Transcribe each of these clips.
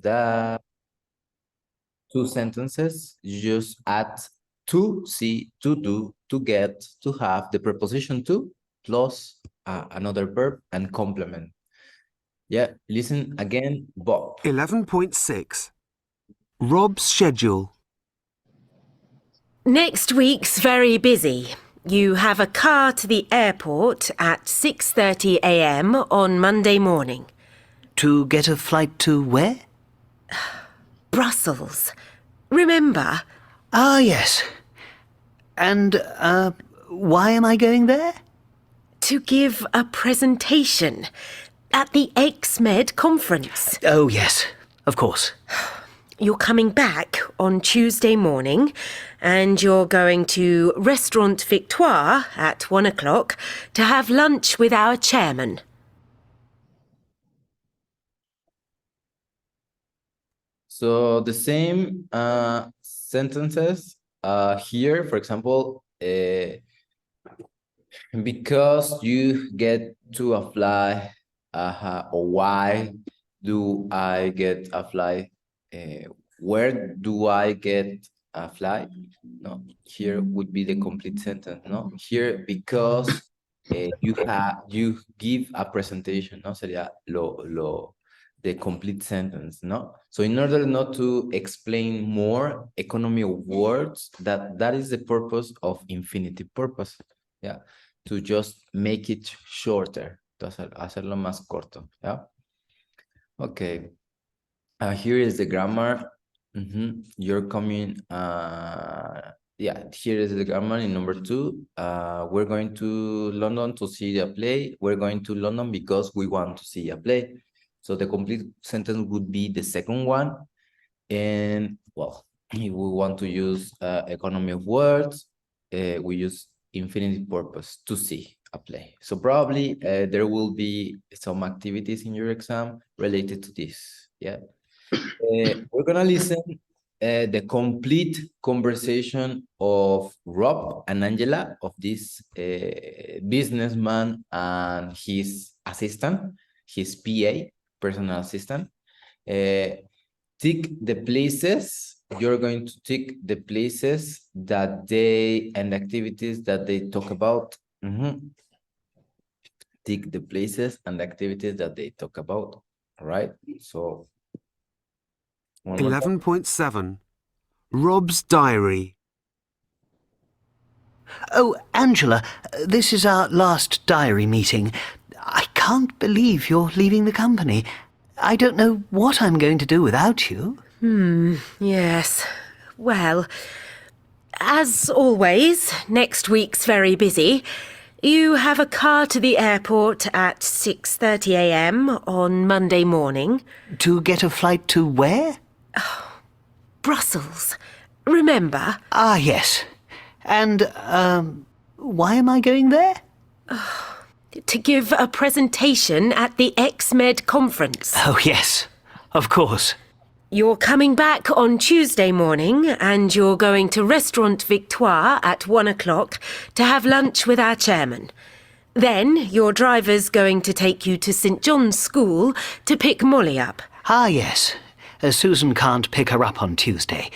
the two sentences. You just add to, see, to do, to get, to have, the preposition to, plus another verb and complement. Yeah, listen again, Bob. 11.6. Rob's schedule. Next week's very busy. You have a car to the airport at 6:30 a.m. on Monday morning. To get a flight to where? Brussels. Remember? Ah, yes. And, why am I going there? To give a presentation at the XMed conference. Oh, yes, of course. You're coming back on Tuesday morning and you're going to Restaurant Victoire at 1 o'clock to have lunch with our chairman. So the same sentences here, for example, because you get to a fly, or why do I get a fly? Where do I get a fly? No, here would be the complete sentence. No, here because you give a presentation. No, sería the complete sentence. No, so in order not to explain more economy of words, that is the purpose of infinitive purpose. Yeah, to just make it shorter, to hacerlo más corto. Yeah. Okay. Here is the grammar. You're coming. Yeah, here is the grammar in number 2. We're going to London to see a play. We're going to London because we want to see a play. So the complete sentence would be the second one. And well, if we want to use economy of words, we use infinitive purpose, to see a play. So probably there will be some activities in your exam related to this. Yeah. We're gonna listen the complete conversation of Rob and Angela, of this businessman and his assistant, his PA, personal assistant. Tick the places. You're going to tick the places that they and activities that they talk about. Tick the places and activities that they talk about. All right. So 11.7. Rob's diary. Oh, Angela, this is our last diary meeting. I can't believe you're leaving the company. I don't know what I'm going to do without you. Yes. Well, as always, next week's very busy. You have a car to the airport at 6:30 a.m. on Monday morning. To get a flight to where? Brussels. Remember? Ah, yes. And, why am I going there? To give a presentation at the XMed conference. Oh, yes, of course. You're coming back on Tuesday morning and you're going to Restaurant Victoire at 1 o'clock to have lunch with our chairman. Then your driver's going to take you to St. John's School to pick Molly up. Ah, yes. Susan can't pick her up on Tuesday.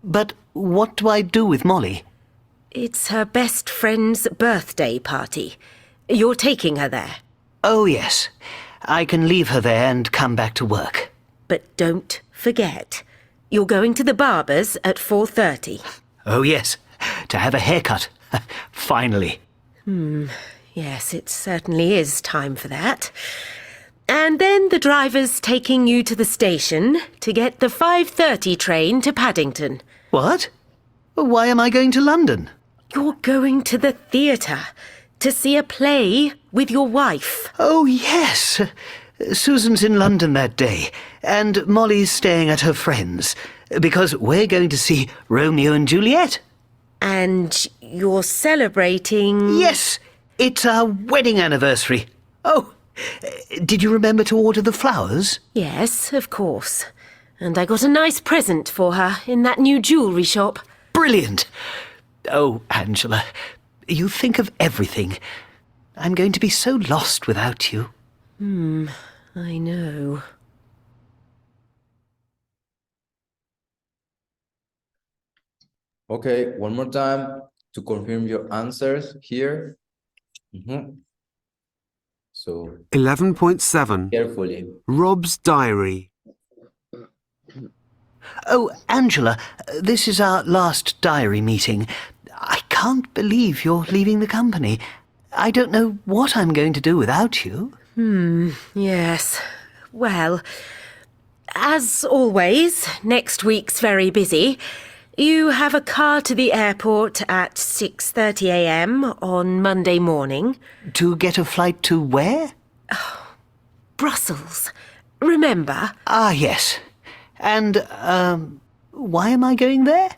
But what do I do with Molly? It's her best friend's birthday party. You're taking her there. Oh, yes. I can leave her there and come back to work. But don't forget, you're going to the barber's at 4:30. Oh, yes. To have a haircut. Finally. Yes, it certainly is time for that. And then the driver's taking you to the station to get the 5:30 train to Paddington. What? Why am I going to London? You're going to the theatre to see a play with your wife. Oh, yes. Susan's in London that day, and Molly's staying at her friend's, because we're going to see Romeo and Juliet. And you're celebrating... Yes, it's our wedding anniversary. Oh, did you remember to order the flowers? Yes, of course. And I got a nice present for her in that new jewellery shop. Brilliant. Oh, Angela, you think of everything. I'm going to be so lost without you. I know. Okay, one more time to confirm your answers here. Mhm. So 11.7. carefully. Rob's diary. Oh, Angela, this is our last diary meeting. I can't believe you're leaving the company. I don't know what I'm going to do without you. Yes. Well, as always, next week's very busy. You have a car to the airport at 6:30 a.m. on Monday morning. To get a flight to where? Brussels. Remember? Ah, yes. And, why am I going there?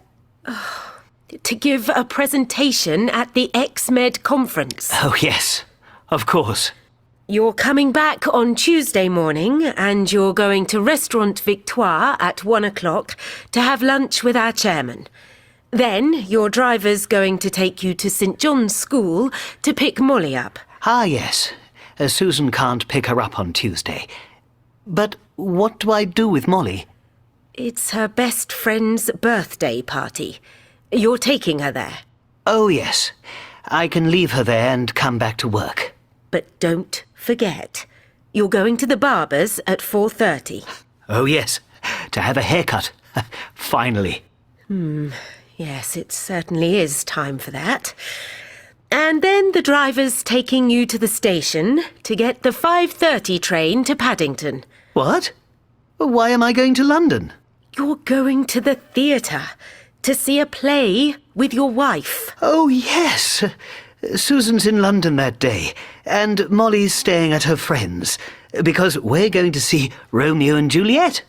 To give a presentation at the XMed conference. Oh, yes, of course. You're coming back on Tuesday morning and you're going to Restaurant Victoire at 1 o'clock to have lunch with our chairman. Then your driver's going to take you to St John's School to pick Molly up. Ah, yes. Susan can't pick her up on Tuesday. But what do I do with Molly? It's her best friend's birthday party. You're taking her there. Oh, yes. I can leave her there and come back to work. But don't forget, you're going to the barber's at 4:30. Oh, yes. To have a haircut. Finally. Yes, it certainly is time for that. And then the driver's taking you to the station to get the 5:30 train to Paddington. What? Why am I going to London? You're going to the theatre to see a play with your wife. Oh, yes. Susan's in London that day, and Molly's staying at her friend's, because we're going to see Romeo and Juliet.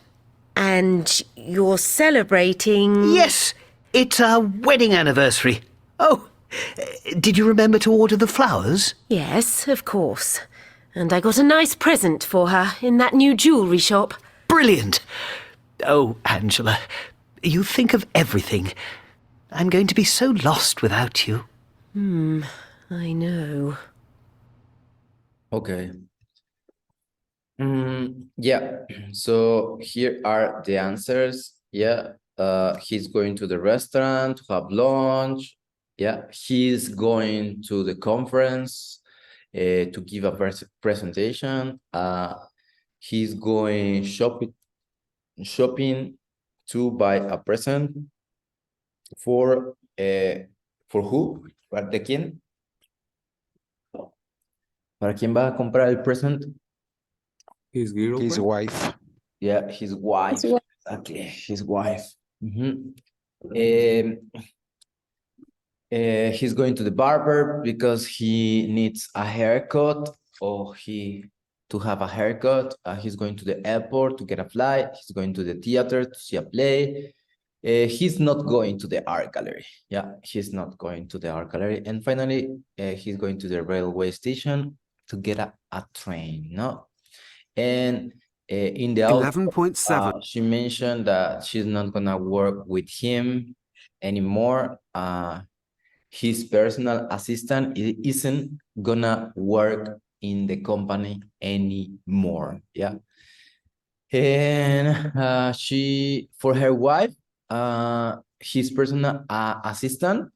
And you're celebrating... Yes, it's our wedding anniversary. Oh, did you remember to order the flowers? Yes, of course. And I got a nice present for her in that new jewellery shop. Brilliant. Oh, Angela, you think of everything. I'm going to be so lost without you. I know. Okay. Yeah. So here are the answers. Yeah. He's going to the restaurant to have lunch. Yeah. He's going to the conference to give a presentation. He's going shopping to buy a present for who? ¿Para quién? ¿Para quién va a comprar el present? His girlfriend? His wife. Yeah, his wife. Exactly, his wife. He's going to the barber because he needs a haircut or to have a haircut. He's going to the airport to get a flight. He's going to the theater to see a play. He's not going to the art gallery. Yeah, he's not going to the art gallery. And finally, he's going to the railway station to get a train, no? And in the 11.7. she mentioned that she's not gonna work with him anymore. His personal assistant isn't gonna work in the company anymore. Yeah. And for her wife, his personal assistant,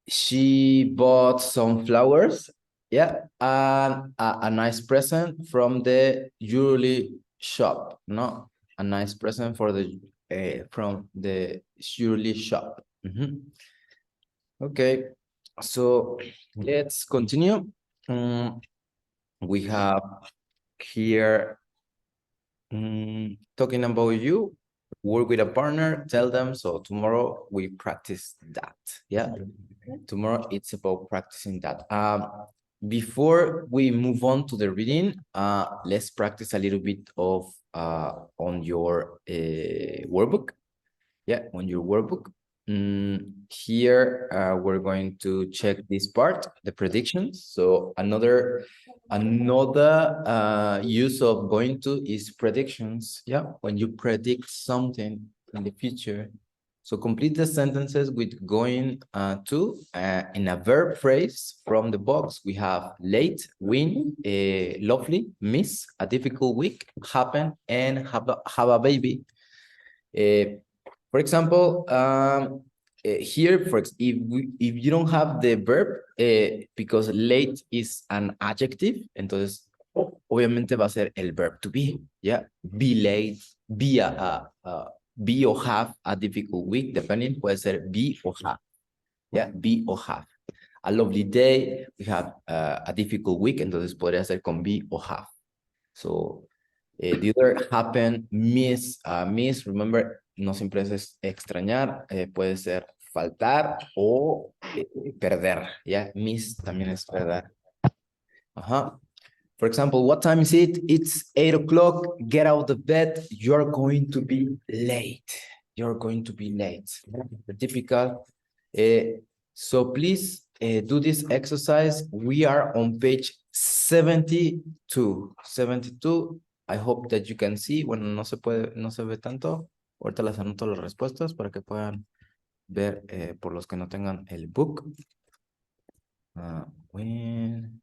she bought some flowers. Yeah, and a nice present from the jewelry shop. No, a nice present for the from the jewelry shop. Okay, so let's continue. We have here talking about you. Work with a partner. Tell them so. Tomorrow we practice that. Yeah, tomorrow it's about practicing that. Before we move on to the reading, let's practice a little bit of on your workbook. Yeah, on your workbook. Here we're going to check this part, the predictions. So another use of going to is predictions. Yeah, when you predict something in the future. So complete the sentences with going to in a verb phrase from the box. We have late, win, lovely, miss, a difficult week, happen, and have a baby. For example, here, if you don't have the verb, because late is an adjective, entonces obviamente va a ser el verb to be, yeah, be late, be or have a difficult week, depending, puede ser be or have, yeah, be or have. A lovely day, we have a difficult week, entonces podría ser con be or have. So, the other happen, miss, remember, no siempre es extrañar, puede ser faltar o perder, ¿ya? Miss también es perder. Ajá. For example, what time is it? It's 8 o'clock, get out of bed, you're going to be late. You're going to be late. The typical. So please do this exercise. We are on page 72. 72. I hope that you can see. Bueno, no se puede, no se ve tanto. Ahorita les anoto las respuestas para que puedan ver por los que no tengan el book. When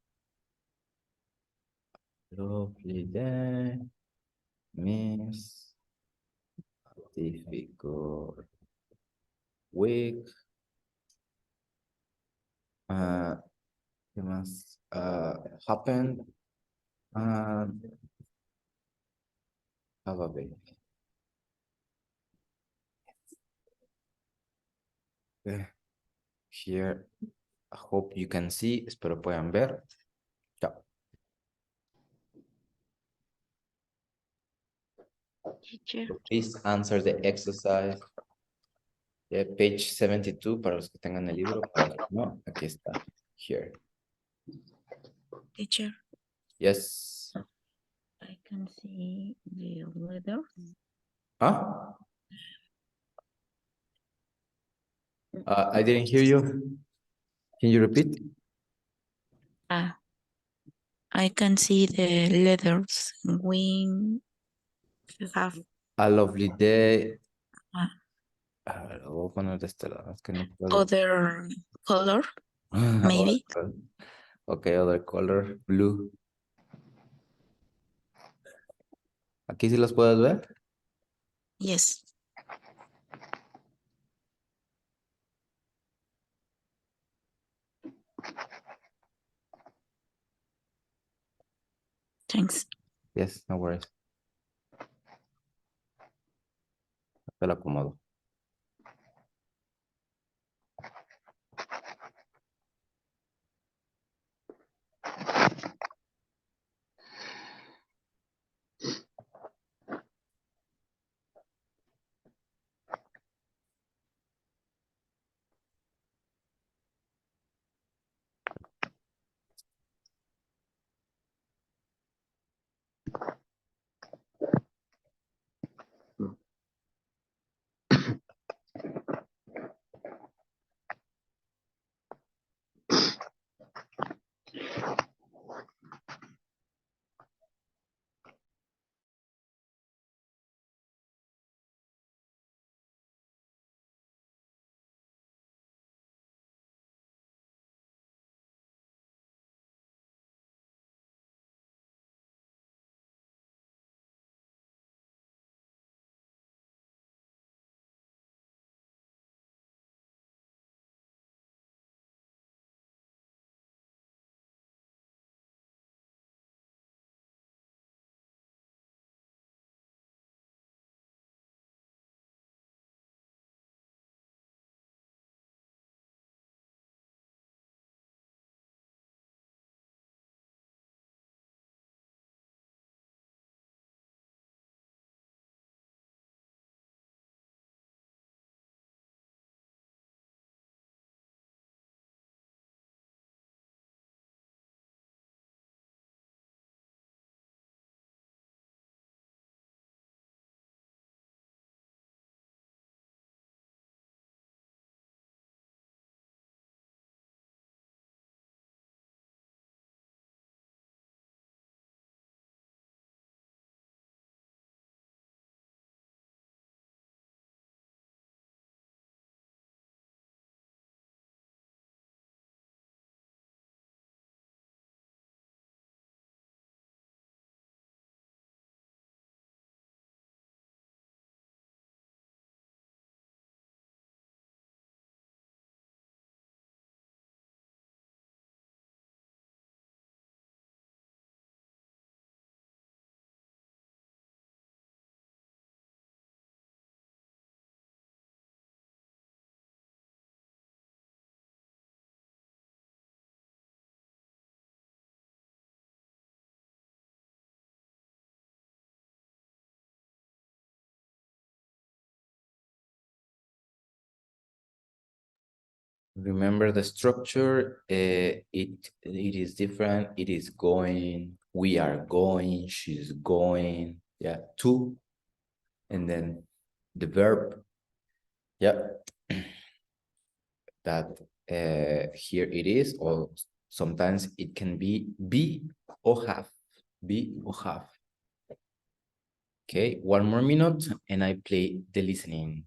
lovely day, miss difficult week. ¿Qué más? Happen. Have a baby. Here, I hope you can see. Espero puedan ver. Chao. Teacher, So please answer the exercise. Page 72 para los que tengan el libro. Para los que no, aquí está. Here. teacher, Yes. I can see the weather. Huh? I didn't hear you. Can you repeat? I can see the letters. We have A lovely day. Ah. Lo voy a poner de este lado. Es que no puedo. other color, maybe. Okay, other color, blue. Aquí sí los puedes ver. Yes. Thanks. Yes, no worries. Te lo acomodo. Remember the structure. It is different. It is going. We are going. She's going. Yeah, to, and then the verb. Yeah, that here it is, or sometimes it can be or have. Be or have. Okay, one more minute, and I play the listening.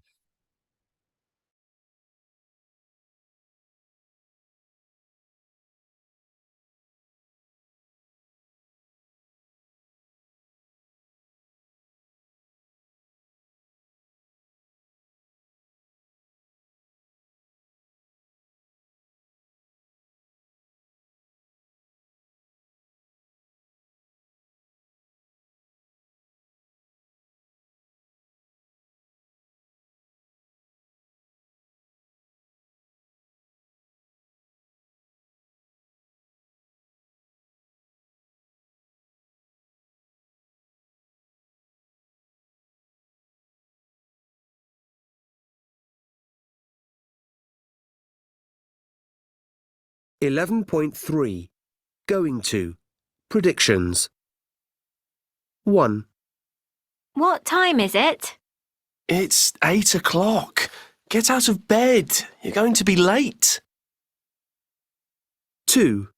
Eleven point three. Going to. Predictions. 1, What time is it? It's 8 o'clock. Get out of bed. You're going to be late. 2,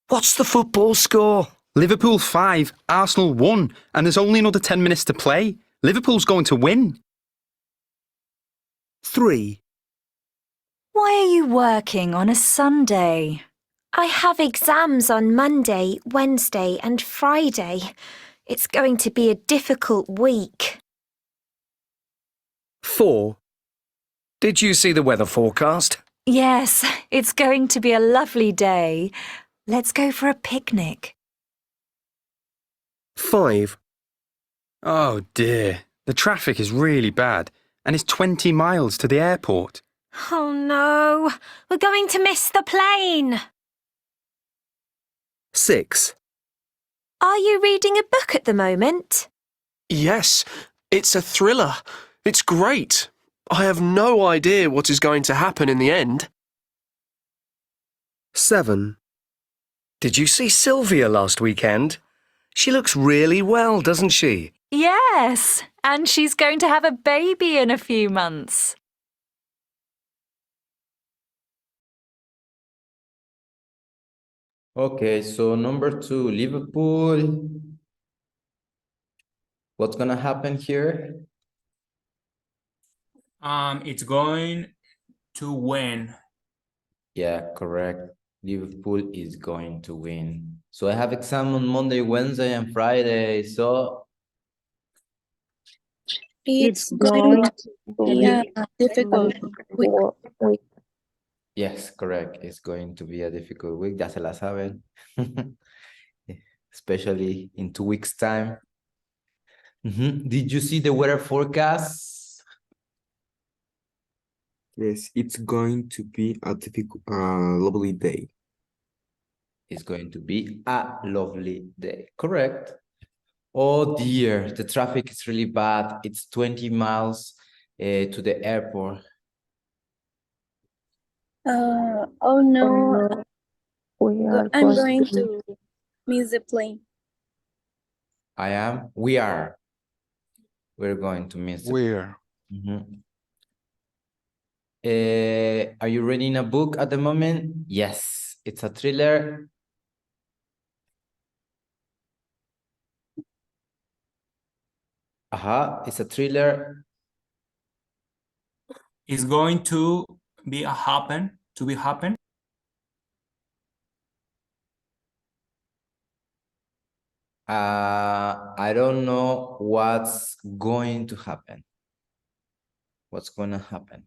What's the football score? Liverpool 5, Arsenal 1, and there's only another 10 minutes to play. Liverpool's going to win. 3, Why are you working on a Sunday? I have exams on Monday, Wednesday, and Friday. It's going to be a difficult week. 4, Did you see the weather forecast? Yes, it's going to be a lovely day. Let's go for a picnic. 5, Oh dear, the traffic is really bad, and it's 20 miles to the airport. Oh no, we're going to miss the plane. 6, Are you reading a book at the moment? Yes, it's a thriller. It's great. I have no idea what is going to happen in the end. 7, Did you see Sylvia last weekend? She looks really well, doesn't she? Yes, and she's going to have a baby in a few months. Okay, so number 2, Liverpool. What's gonna happen here? It's going to win. Yeah, correct. Liverpool is going to win. So I have exam on Monday, Wednesday, and Friday. So It's going to be a difficult week. yes, correct. It's going to be a difficult week. Ya se la saben. Especially in 2 weeks' time. Did you see the weather forecast? Yes, it's going to be a difficult, lovely day. It's going to be a lovely day. Correct. Oh dear, the traffic is really bad. It's 20 miles to the airport. Oh no, I'm going to miss the plane. We are. We're going to miss it. We're. Are you reading a book at the moment? Yes, it's a thriller. It's a thriller. It's going to be happen. I don't know what's going to happen. What's gonna happen?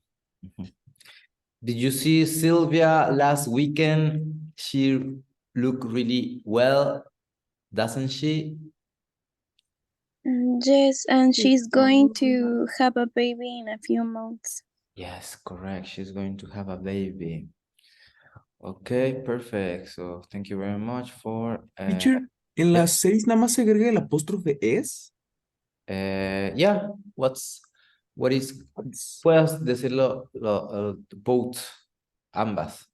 Did you see Sylvia last weekend? She looked really well, doesn't she? Yes, and she's going to have a baby in a few months. Yes, correct. She's going to have a baby. Okay, perfect. So thank you very much for Teacher, en las 6 nada más se agrega el apóstrofe es. yeah, what is puedes decirlo both ambas,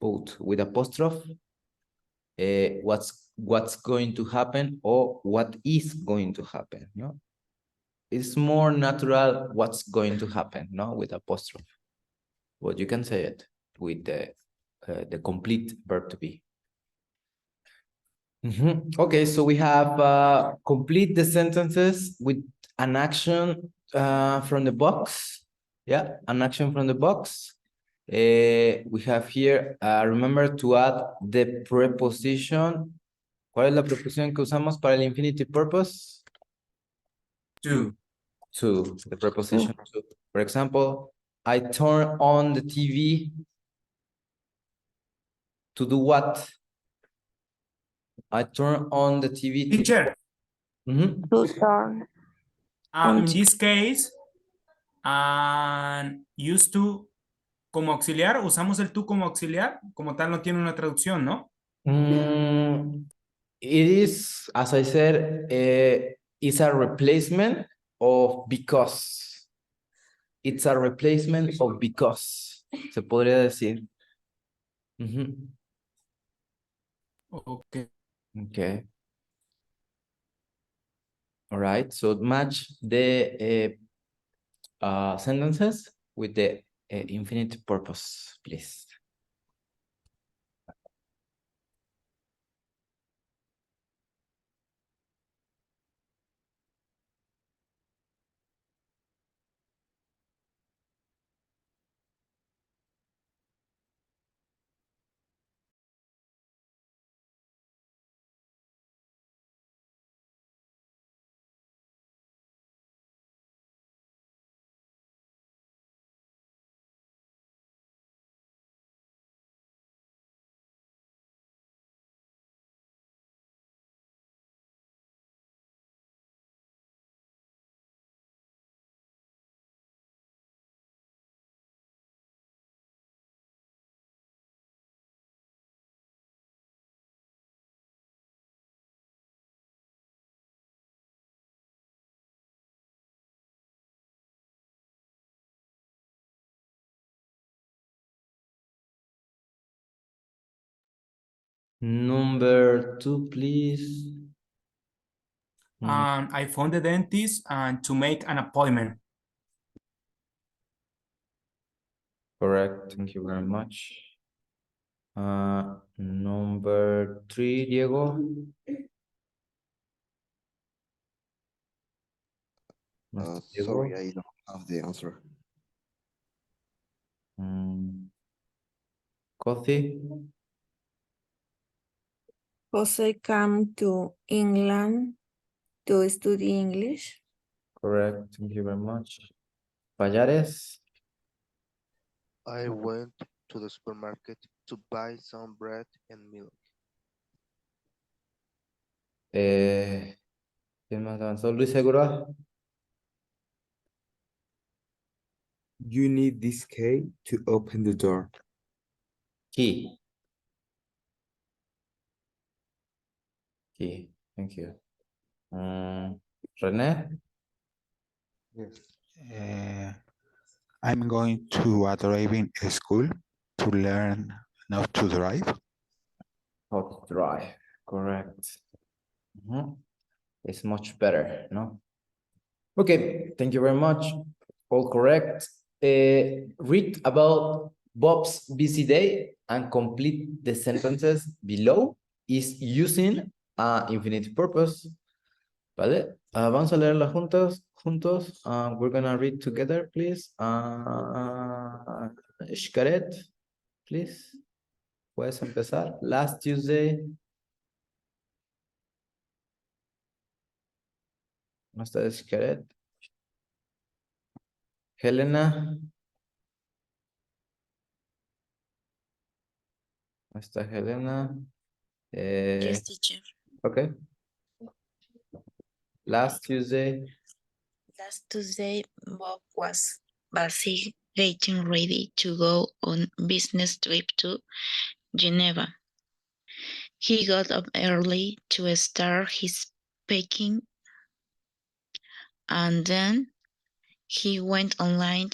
both with apostrophe. What's going to happen or what is going to happen, no? It's more natural what's going to happen, no, with apostrophe. But you can say it with the complete verb to be. Okay, so we have complete the sentences with an action from the box. Yeah, an action from the box. We have here, remember to add the preposition. ¿Cuál es la preposición que usamos para el infinitive purpose? To. To, the preposition to. For example, I turn on the TV to do what? I turn on the TV to... Teacher, To turn. in this case, used to como auxiliar, usamos el to como auxiliar, como tal no tiene una traducción, ¿no? It is, as I said, it's a replacement of because. It's a replacement of because. Se podría decir. Okay. Okay. All right. So match the sentences with the infinite purpose, please. Number 2, please. I found the dentist to make an appointment. Correct. Thank you very much. Number 3, Diego. Sorry, I don't have the answer. Coffee. Jose come to England to study English. Correct. Thank you very much. Payares. I went to the supermarket to buy some bread and milk. ¿Quién más avanzó? Luis Segura. You need this key to open the door. Key. Key. Thank you. René. Yes. I'm going to a driving school to learn how to drive. How to drive. Correct. It's much better, no? Okay, thank you very much. All correct. Read about Bob's busy day and complete the sentences below is using infinite purpose. ¿Vale? Vamos a leerla juntos. We're gonna read together, please. Xcaret, please. Puedes empezar. Last Tuesday. ¿No está Xcaret? Helena. ¿No está Helena? Yes, teacher. Okay. Last Tuesday. Last Tuesday, Bob was busy getting ready to go on business trip to Geneva. He got up early to start his packing, and then he went online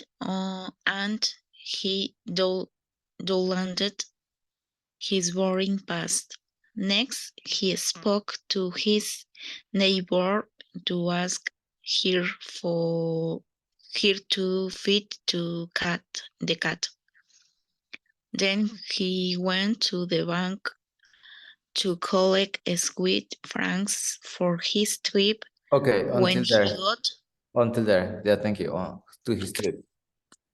and he landed his boarding pass. Next, he spoke to his neighbor to ask her to feed the cat. Then he went to the bank to collect sweet francs for his trip. Okay, When until he there. got Until there. Yeah, thank you. To his trip.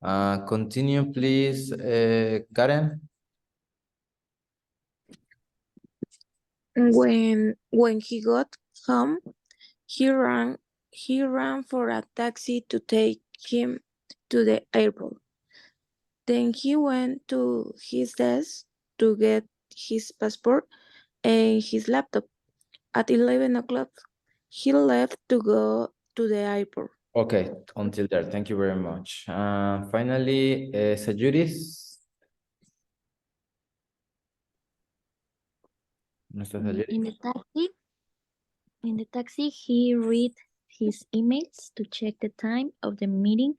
Continue, please, Karen. When he got home, he ran for a taxi to take him to the airport. Then he went to his desk to get his passport and his laptop. At 11 o'clock, he left to go to the airport. Okay, until there. Thank you very much. Finally, Sayuris. Mr. Sayuris. In the taxi, he read his emails to check the time of the meeting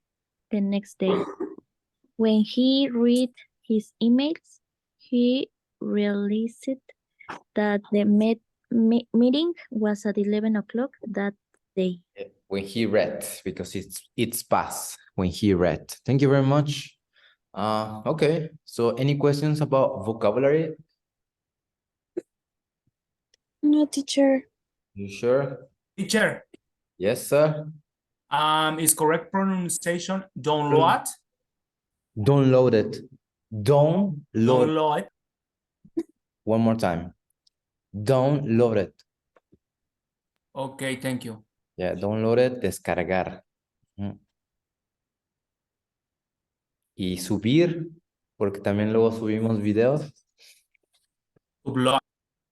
the next day. When he read his emails, he realized that the meeting was at 11 o'clock that day. When he read, because it's past when he read. Thank you very much. Okay, so any questions about vocabulary? No, teacher. You sure? Teacher, Yes, sir. is correct pronunciation download? Download it. Download. Download. One more time. Download it. Okay, thank you. Yeah, download it, descargar. Y subir, porque también luego subimos videos. Upload.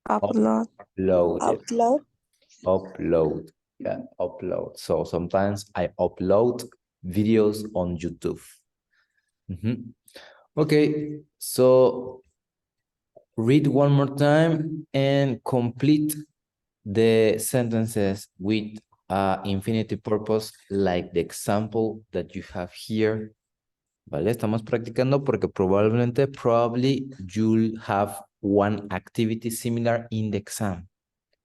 Upload. Upload it. Upload. Upload. Yeah, upload. So sometimes I upload videos on YouTube. Okay, so read one more time and complete the sentences with infinitive purpose, like the example that you have here. Vale, estamos practicando porque probably you'll have one activity similar in the exam.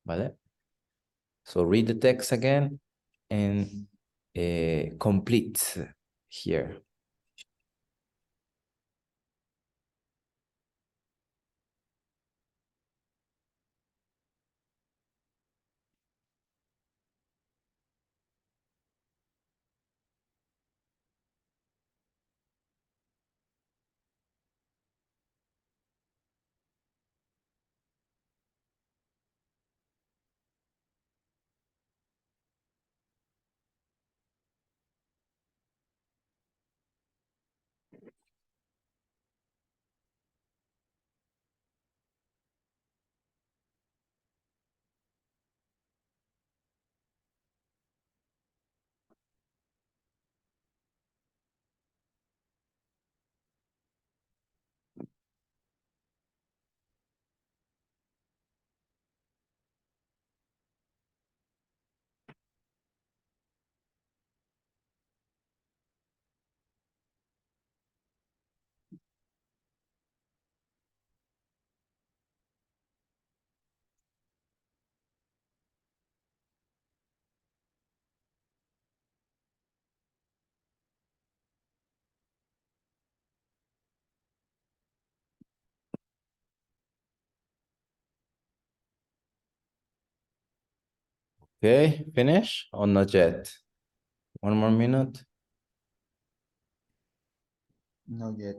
Vale? So read the text again and complete here. Okay, finish or not yet? One more minute. Not yet.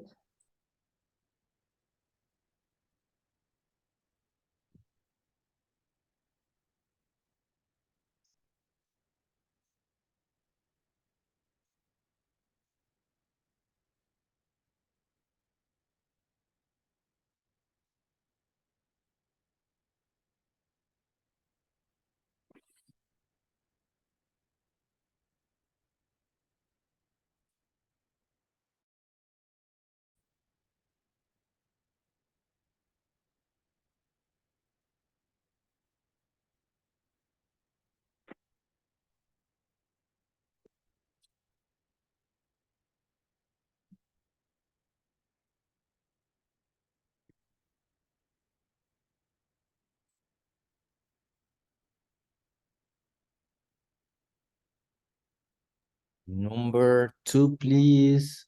Number 2, please.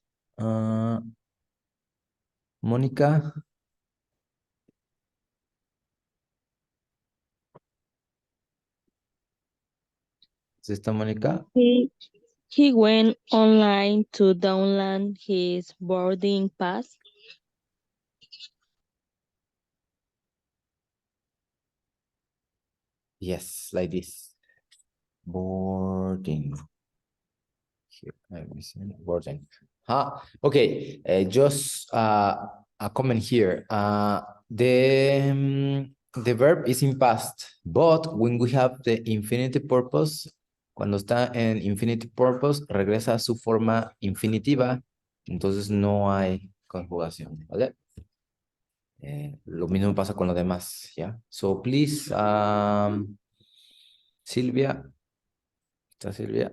Mónica. ¿Sí está Mónica? He went online to download his boarding pass. Yes, like this. Boarding. Here, I'm missing boarding. Okay, just a comment here. The verb is in past, but when we have the infinitive purpose, cuando está en infinitive purpose, regresa a su forma infinitiva, entonces no hay conjugación, ¿vale? Lo mismo pasa con lo demás, ¿ya? So, please, Silvia. ¿Está Silvia?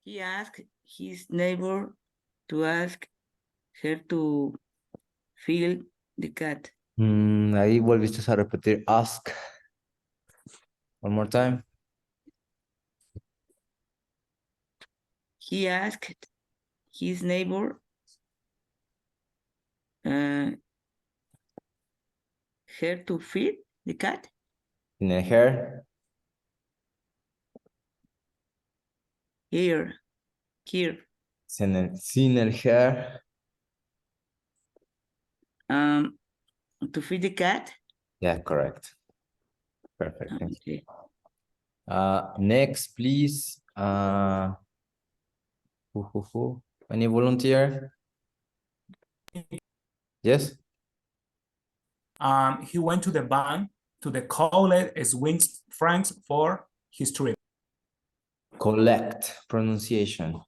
He asked his neighbor to ask her to feed the cat. Ahí volviste a repetir ask. One more time. He asked his neighbor her to feed the cat. In the hair. Here. Sin el hair. To feed the cat. Yeah, correct. Perfect. Okay. Next, please. Any volunteer? Yes. He went to the bank to collect Swiss francs for his trip. Collect pronunciation.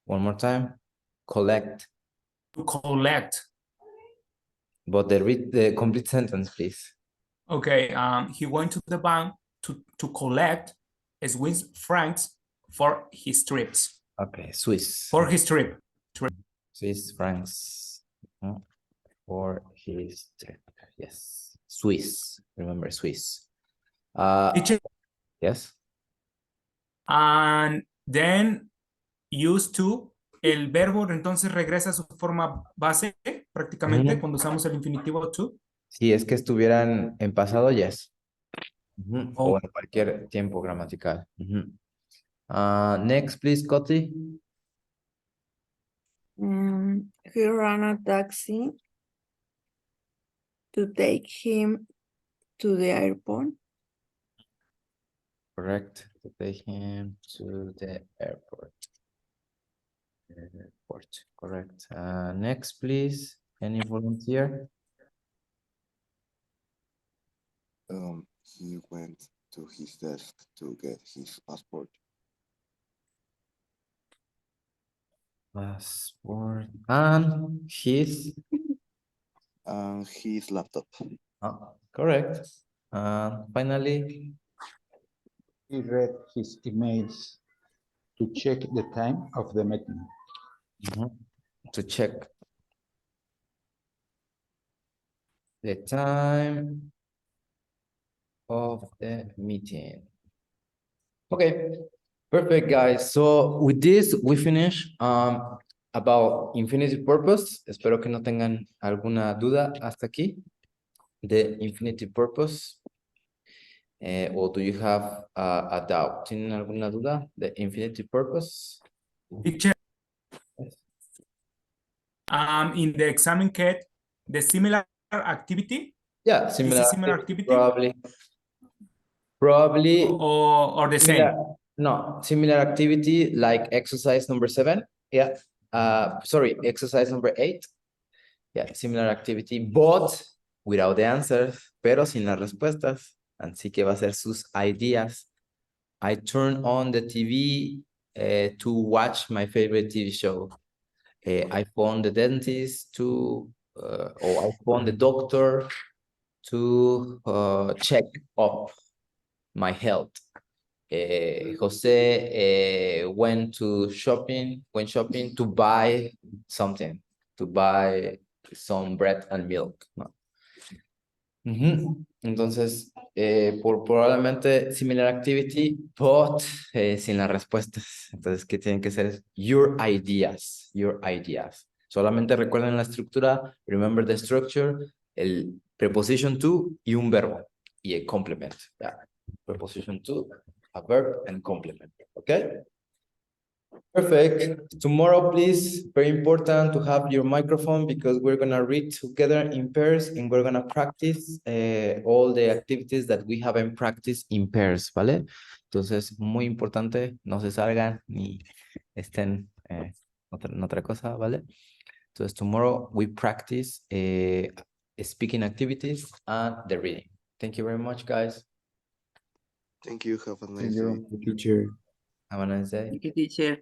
One more time. Collect. To collect. But read the complete sentence, please. Okay. He went to the bank to collect Swiss francs for his trips. Okay, Swiss. For his trip. Swiss francs. For his trip. Yes. Swiss. Remember Swiss. Yes. And then used to, el verbo entonces regresa a su forma base prácticamente cuando usamos el infinitivo to. Si es que estuvieran en pasado, yes. O en cualquier tiempo gramatical. Next, please, Coti. He ran a taxi to take him to the airport. Correct. To take him to the airport. Correct. Next, please. Any volunteer? He went to his desk to get his passport. Passport. And his laptop. Correct. Finally, he read his emails to check the time of the meeting. To check the time of the meeting. Okay, perfect, guys. So with this, we finish about infinitive purpose. Espero que no tengan alguna duda hasta aquí. The infinitive purpose. Or do you have a doubt? ¿Tienen alguna duda? The infinitive purpose. Teacher, in the exam kit, the similar activity. Yeah, similar activity. Probably. Or the similar, same. No, similar activity like exercise number 7. Yeah. Sorry, exercise number 8. Yeah, similar activity, but without the answers, pero sin las respuestas. Así que va a ser sus ideas. I turn on the TV to watch my favorite TV show. I phone the dentist or I phone the doctor to check up my health. Jose went shopping to buy something. to buy some bread and milk, ¿no? Entonces, probablemente similar activity, but sin las respuestas. Entonces, ¿qué tienen que ser? Es your ideas, your ideas. Solamente recuerden la estructura, remember the structure, el preposition to y un verbo y el complement. Yeah. Preposition to, a verb and complement. Okay? Perfect. Tomorrow, please, very important to have your microphone because we're going to read together in pairs and we're going to practice all the activities that we haven't practiced in pairs, ¿vale? Entonces, muy importante, no se salgan ni estén en otra cosa, ¿vale? Entonces, tomorrow we practice speaking activities and the reading. Thank you very much, guys. Thank you. Have a nice Thank day. you, teacher. Have a nice day. Thank you, teacher.